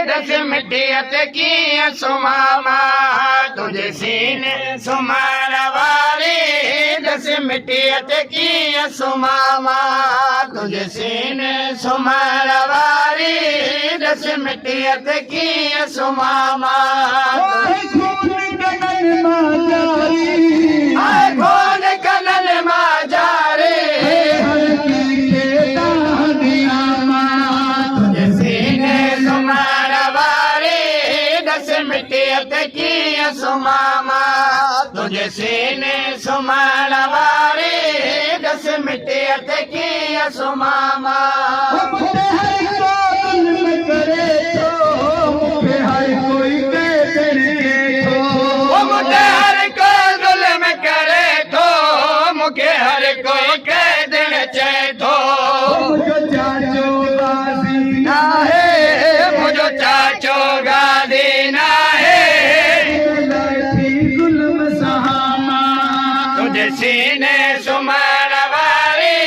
दस मिटियत कीअं सुम्हां तुझे सीने सुम्हण वारी दस मिटियत कीअं सुम्हां तुझे सीने सुम्हण वारी दस मिटियत कीअं सुम्हां खून कनन मां जारी तुझे सीने सुम्हण वारी दस मिटियत कीअं सुम्हां तुझे सीने सुम्हण वारी दस मिटियत कीअं सुम्हां मूंखे हर कोई कैदण चए थो मुंहिंजो चाचो गादी नाहे तुझे सीने सुम्हण वारी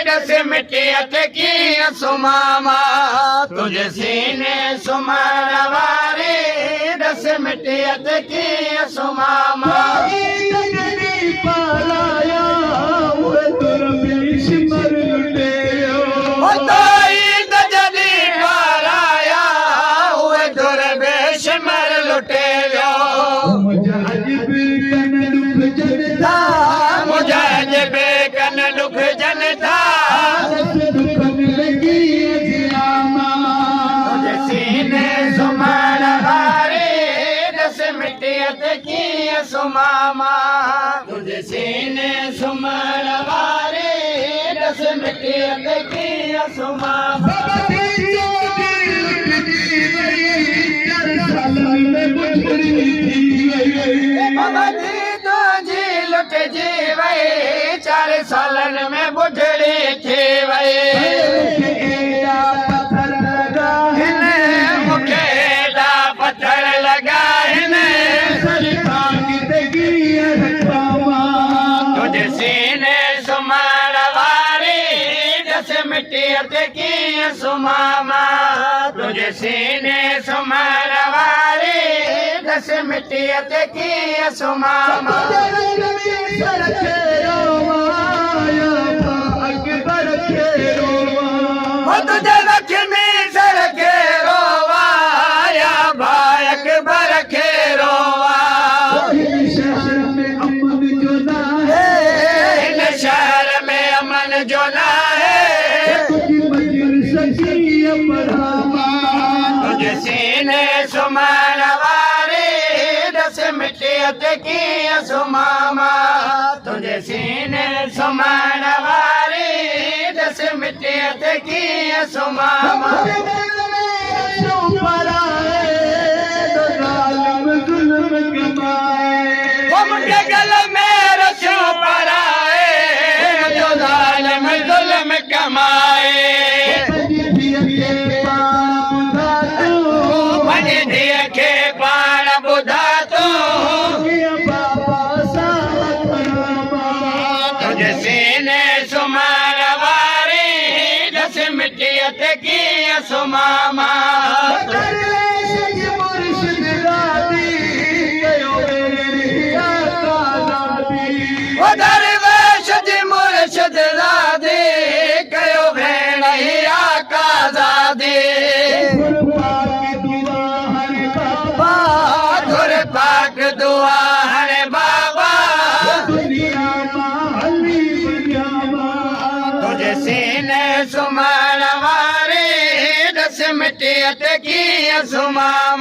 दस मिटियत कीअं सुम्हां तुझे सीने सुम्हण वारी दस मिटियत कीअं सुम्हां तुझे सीने सुम्हण वारी दस मिटियत कीअं सुम्हां तुंहिंजी लुटजी वई 4 सालनि में बुढड़ी थी वई मूंखे एॾा पथर लॻा आहिनि तुझे सीने सुम्हण वारी दस मिटियत कीअं सुम्हां तुझे सीने सुम्हण वारी दस मिटियत कीअं सुम्हां तुझे लक्ष्मी सर खे रोवा या भाई अकबर खे रोवा शहर में अमन जो नाहे तुझे सीने सुम्हण वारी दस मिटियत कीअं सुम्हां तुझे सीने सुम्हण वारी दस मिटियत कीअं सुम्हां मुंहिंजे गल में रसियो पराए जो ज़ालिम ज़ुल्म कमाए पंहिंजी धीअ खे पाण ॿुधा तूं तुझे सीने सुम्हण वारी दस मिटियत कीअं सुम्हां दरवेश जी मुर्शिद ज़ादी कयो भेण ही आकाज़ादी धुर पाक दुआ हाणे बाबा तुझे सीने सुम्हण वारी दस मिटियत कीअं सुम्हां